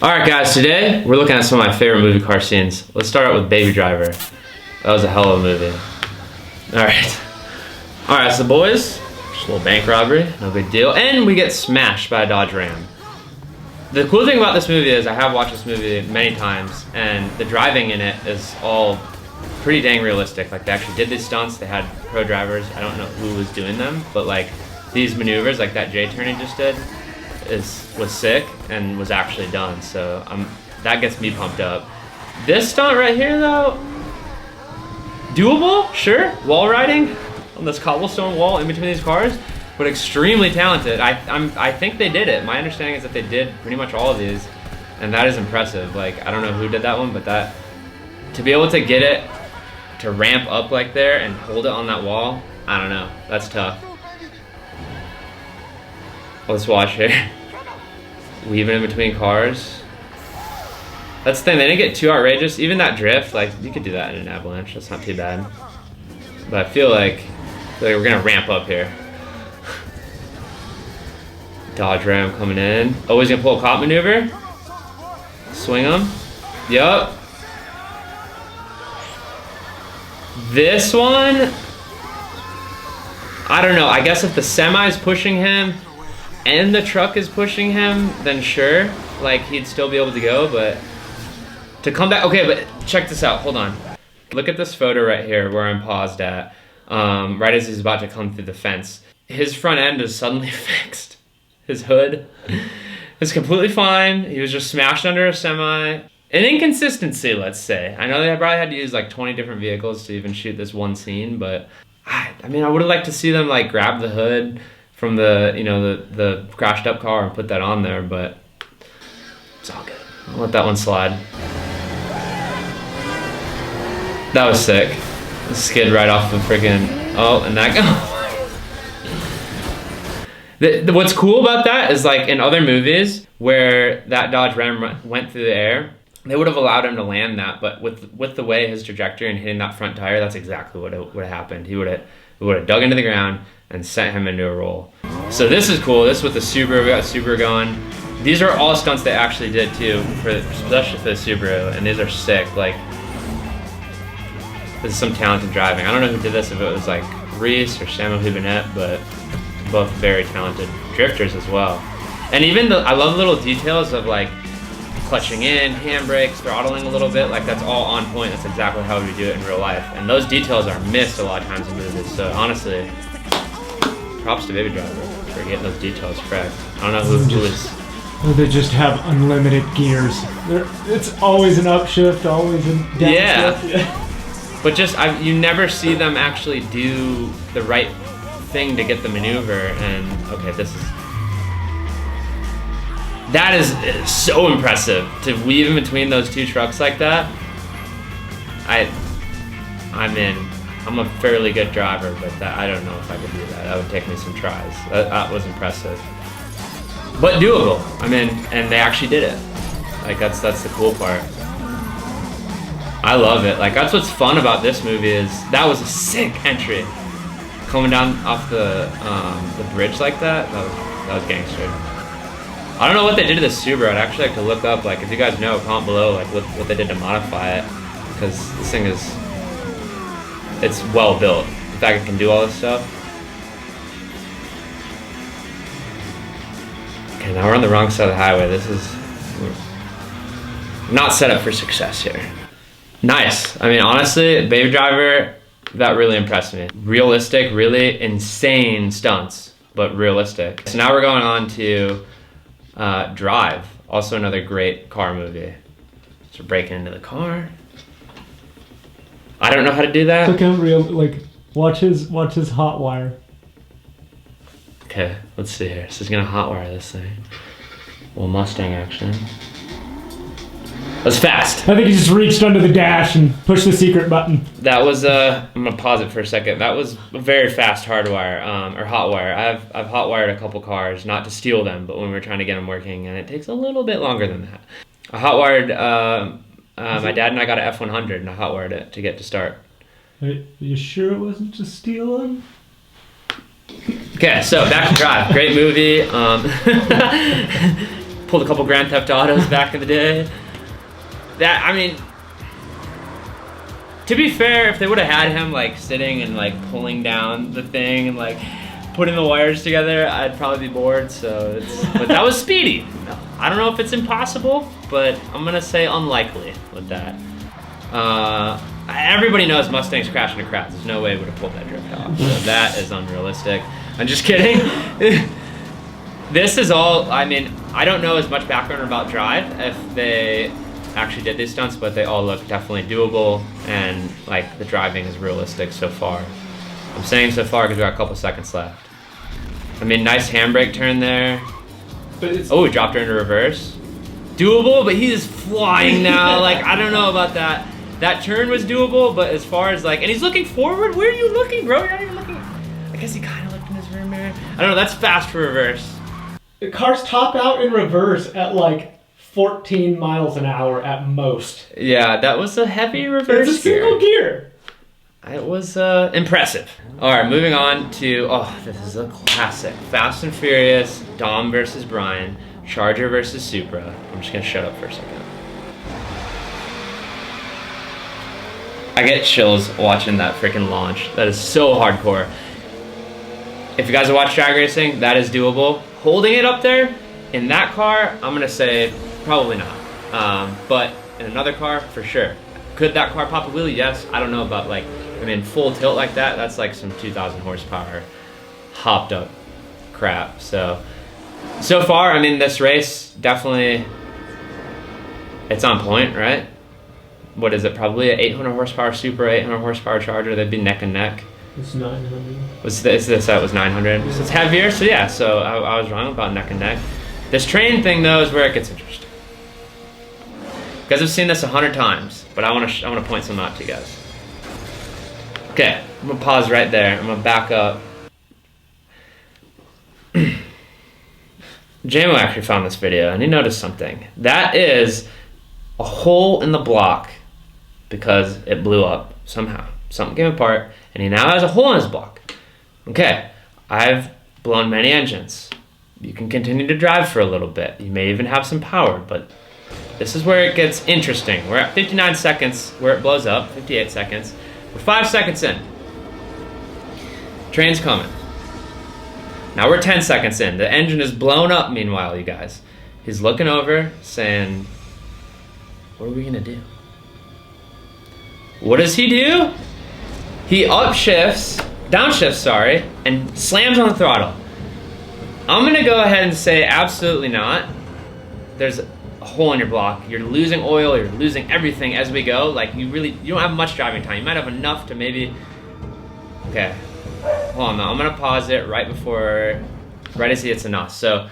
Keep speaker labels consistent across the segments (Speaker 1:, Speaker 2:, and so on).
Speaker 1: Alright guys, today we're looking at some of my favorite movie car scenes. Let's start out with Baby Driver. That was a hell of a movie. Alright, so boys, just a little bank robbery, no big deal. And we get smashed by a Dodge Ram. The cool thing about this movie is I have watched this movie many times, and the driving in it is all pretty dang realistic. Like, they actually did these stunts, they had pro drivers. I don't know who was doing them, but like these maneuvers, like that J-turn he just did, was sick and was actually done. So that gets me pumped up. This stunt right here though, doable, sure. Wall riding on this cobblestone wall in between these cars, but extremely talented. I think they did it. My understanding is that they did pretty much all of these, and that is impressive. Like, I don't know who did that one, but that, to be able to get it to ramp up like there and hold it on that wall, I don't know, that's tough. Let's watch here. Weaving in between cars. That's the thing, they didn't get too outrageous. Even that drift, like, you could do that in an avalanche, that's not too bad. But I feel like we're gonna ramp up here. Dodge Ram coming in. Oh, he's gonna pull a cop maneuver. Swing him. Yup. This one, I don't know. I guess if the semi's pushing him and the truck is pushing him, then sure, like, he'd still be able to go, but to come back, okay, but check this out, hold on. Look at this photo right here where I'm paused at, right as he's about to come through the fence. His front end is suddenly fixed. His hood is completely fine. He was just smashed under a semi. An inconsistency, let's say. I know they probably had to use like 20 different vehicles to even shoot this one scene, but I mean, I would have liked to see them like grab the hood from the, you know, the crashed up car and put that on there, but it's all good. I'll let that one slide. That was sick. Skid right off the freaking, oh, and that go. What's cool about that is, like, in other movies where that Dodge Ram went through the air, they would have allowed him to land that, but with the way his trajectory and hitting that front tire, that's exactly what would have happened. He would have dug into the ground and sent him into a roll. So this is cool. This is with the Subaru. We got Subaru going. These are all stunts they actually did too, especially for the Subaru, and these are sick. Like, this is some talented driving. I don't know who did this, if it was like Reese or Samuel Hubinette, but both very talented drifters as well. And even I love little details of like clutching in, handbrakes, throttling a little bit. Like, that's all on point. That's exactly how we do it in real life. And those details are missed a lot of times in movies. So honestly, props to Baby Driver for getting those details correct. I don't know who is.
Speaker 2: They just have unlimited gears. It's always an upshift, always a downshift.
Speaker 1: Yeah. But just, you never see them actually do the right thing to get the maneuver. And okay, that is so impressive to weave in between those two trucks like that. I'm a fairly good driver, but I don't know if I could do that. That would take me some tries. That was impressive, but doable. I mean, and they actually did it. Like, that's the cool part. I love it. Like, that's what's fun about this movie is that was a sick entry, coming down off the bridge like that. That was gangster. I don't know what they did to the Subaru. I'd actually like to look up, like, if you guys know, comment below, like, what they did to modify it, because this thing it's well built. The fact it can do all this stuff. Okay, now we're on the wrong side of the highway. We're not set up for success here. Nice. I mean, honestly, Baby Driver, that really impressed me. Realistic, really insane stunts, but realistic. So now we're going on to Drive, also another great car movie. So breaking into the car. I don't know how to do that.
Speaker 2: Look how real, like, watch his hot wire.
Speaker 1: Okay, let's see here. So he's gonna hot wire this thing. Well, Mustang action. That's fast.
Speaker 2: I think he just reached under the dash and pushed the secret button.
Speaker 1: That was I'm gonna pause it for a second. That was a very fast hardwire, or hot wire. I've hot wired a couple cars, not to steal them, but when we're trying to get them working, and it takes a little bit longer than that. I hot wired. My dad and I got an F100, and I hot wired it to get to start.
Speaker 2: Are you sure it wasn't to steal them?
Speaker 1: Okay, so back to Drive. Great movie. Pulled a couple Grand Theft Autos back in the day. That, I mean, to be fair, if they would have had him like sitting and like pulling down the thing and like putting the wires together, I'd probably be bored. So but that was speedy. I don't know if it's impossible, but I'm gonna say unlikely with that. Everybody knows Mustangs crash into crowds. There's no way we would have pulled that drift off. So that is unrealistic. I'm just kidding. This is all, I mean, I don't know as much background about Drive if they actually did these stunts, but they all look definitely doable, and like the driving is realistic so far. I'm saying so far because we got a couple seconds left. I mean, nice handbrake turn there. Oh, we dropped her into reverse. Doable, but he is flying now. Like, I don't know about that. That turn was doable, but as far as like, and he's looking forward. Where are you looking, bro? You're not even looking. I guess he kind of looked in his rear mirror. I don't know. That's fast for reverse.
Speaker 2: The car's top out in reverse at like 14 miles an hour at most.
Speaker 1: Yeah, that was a heavy reverse.
Speaker 2: It's a single gear.
Speaker 1: It was impressive. All right, moving on to, oh, this is a classic. Fast and Furious, Dom versus Brian, Charger versus Supra. I'm just gonna shut up for a second. I get chills watching that freaking launch. That is so hardcore. If you guys have watched drag racing, that is doable. Holding it up there, in that car, I'm gonna say probably not. But in another car, for sure. Could that car pop a wheelie? Yes. I don't know about like, I mean, full tilt like that, that's like some 2,000 horsepower hopped up crap. So far, I mean, this race definitely, it's on point, right? What is it? Probably an 800 horsepower Supra, 800 horsepower Charger. They'd be neck and neck.
Speaker 2: It's 900.
Speaker 1: That was 900. Yeah. So it's heavier. So yeah. So I was wrong about neck and neck. This train thing though is where it gets interesting. You guys have seen this 100 times, but I want to point something out to you guys. Okay, I'm gonna pause right there. I'm gonna back up. JMO actually found this video and he noticed something. That is a hole in the block because it blew up somehow. Something came apart and he now has a hole in his block. Okay, I've blown many engines. You can continue to drive for a little bit. You may even have some power, but this is where it gets interesting. We're at 59 seconds where it blows up, 58 seconds. We're 5 seconds in. Train's coming. Now we're 10 seconds in. The engine is blown up meanwhile, you guys. He's looking over saying, what are we gonna do? What does he do? He downshifts, sorry, and slams on the throttle. I'm gonna go ahead and say absolutely not. There's a hole in your block. You're losing oil, you're losing everything as we go. Like you don't have much driving time. You might have enough to maybe, okay. Hold on now, I'm gonna pause it right as he hits a NOS. So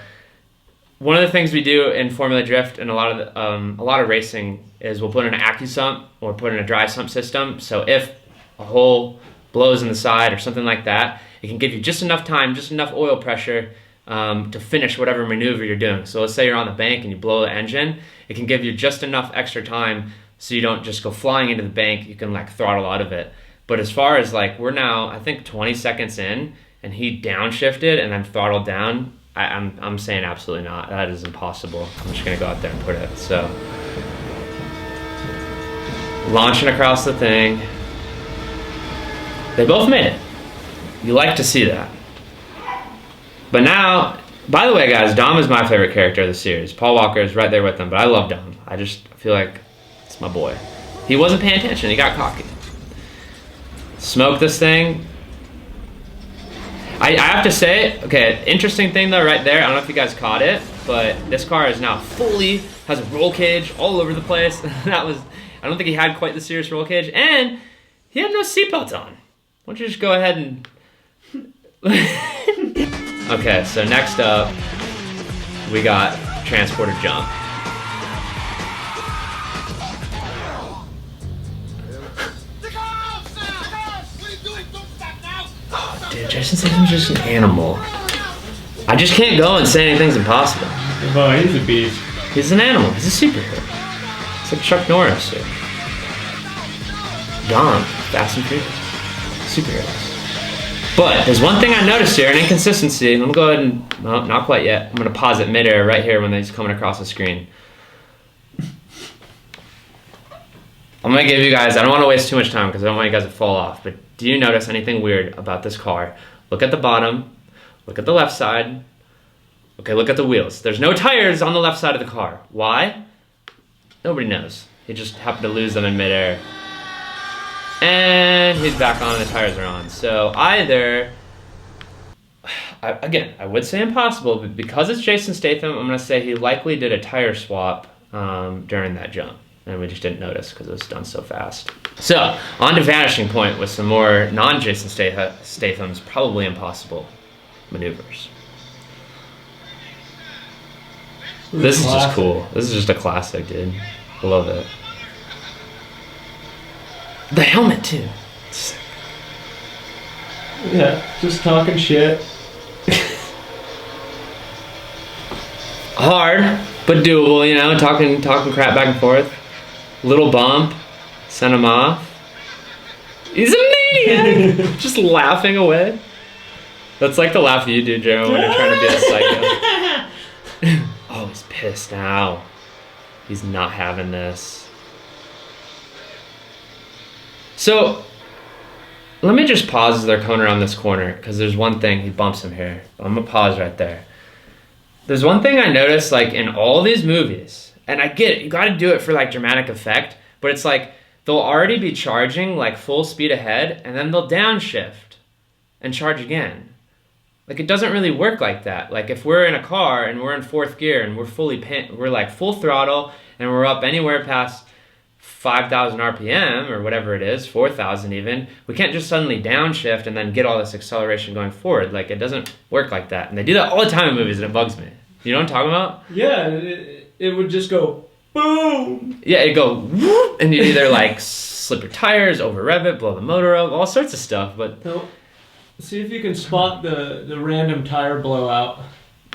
Speaker 1: one of the things we do in Formula Drift and a lot of racing is we'll put in an AccuSump or put in a dry sump system. So if a hole blows in the side or something like that, it can give you just enough time, just enough oil pressure to finish whatever maneuver you're doing. So let's say you're on the bank and you blow the engine, it can give you just enough extra time so you don't just go flying into the bank, you can like throttle out of it. But as far as like, we're now, I think 20 seconds in and he downshifted and then throttled down, I'm saying absolutely not. That is impossible. I'm just gonna go out there and put it. So, launching across the thing. They both made it. You like to see that. But now, by the way guys, Dom is my favorite character of the series. Paul Walker is right there with them, but I love Dom. I just feel like it's my boy. He wasn't paying attention, he got cocky. Smoked this thing. I have to say, okay, interesting thing though right there, I don't know if you guys caught it, but this car is now has a roll cage all over the place. I don't think he had quite the serious roll cage, and he had no seatbelt on. Why don't you just go ahead and... Okay, so next up, we got Transporter Jump. Oh, dude, Jason Statham's just an animal. I just can't go and say anything's impossible.
Speaker 2: Oh, he's a beast.
Speaker 1: He's an animal. He's a superhero. It's like Chuck Norris or Dom, Fast and Furious. Superheroes. But there's one thing I noticed here, an inconsistency. I'm gonna go ahead and, no, not quite yet. I'm gonna pause it midair right here when he's coming across the screen. I'm gonna give you guys, I don't wanna waste too much time because I don't want you guys to fall off, but do you notice anything weird about this car? Look at the bottom, look at the left side. Okay, look at the wheels. There's no tires on the left side of the car. Why? Nobody knows. He just happened to lose them in midair. And he's back on, the tires are on. So either, again, I would say impossible, but because it's Jason Statham, I'm gonna say he likely did a tire swap during that jump. And we just didn't notice because it was done so fast. So, on to Vanishing Point with some more non-Jason Statham's probably impossible maneuvers. This is just cool. This is just a classic, dude. I love it. The helmet, too. Sick.
Speaker 2: Yeah, just talking shit.
Speaker 1: Hard, but doable, you know, talking crap back and forth. Little bump, sent him off. He's a maniac! Just laughing away. That's like the laugh you do, Joe, when you're trying to be a psycho. Oh, he's pissed now. He's not having this. So, let me just pause as they're coming around this corner, because there's one thing, he bumps him here. I'm gonna pause right there. There's one thing I noticed, like, in all these movies, and I get it, you gotta do it for, like, dramatic effect, but it's like, they'll already be charging, like, full speed ahead, and then they'll downshift and charge again. Like, it doesn't really work like that. Like, if we're in a car and we're in fourth gear and we're like full throttle and we're up anywhere past 5,000 RPM or whatever it is, 4,000 even, we can't just suddenly downshift and then get all this acceleration going forward. Like, it doesn't work like that. And they do that all the time in movies and it bugs me. You know what I'm talking about?
Speaker 2: Yeah, it would just go boom.
Speaker 1: Yeah, it'd go whoop, and you'd either like slip your tires, over rev it, blow the motor up, all sorts of stuff. But
Speaker 2: no. See if you can spot the random tire blowout.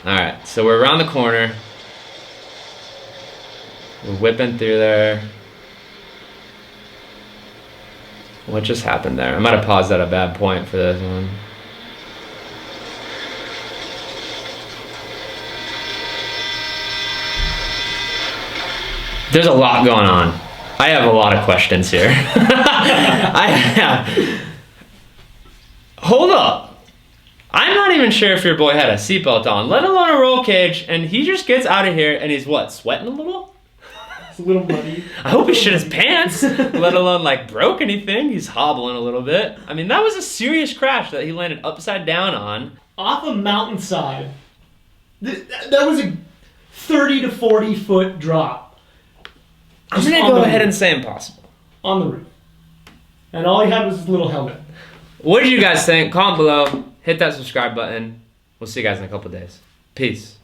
Speaker 1: Alright, so we're around the corner. We're whipping through there. What just happened there? I might have paused at a bad point for this one. There's a lot going on. I have a lot of questions here. Hold up. I'm not even sure if your boy had a seatbelt on, let alone a roll cage, and he just gets out of here and he's what, sweating a little?
Speaker 2: It's a little muddy.
Speaker 1: I hope he shit his pants, let alone like broke anything. He's hobbling a little bit. I mean, that was a serious crash that he landed upside down on.
Speaker 2: Off a mountainside. That was a 30 to 40 foot drop.
Speaker 1: I'm gonna go ahead and say impossible.
Speaker 2: On the roof. And all he had was his little helmet.
Speaker 1: What did you guys think? Comment below. Hit that subscribe button. We'll see you guys in a couple days. Peace.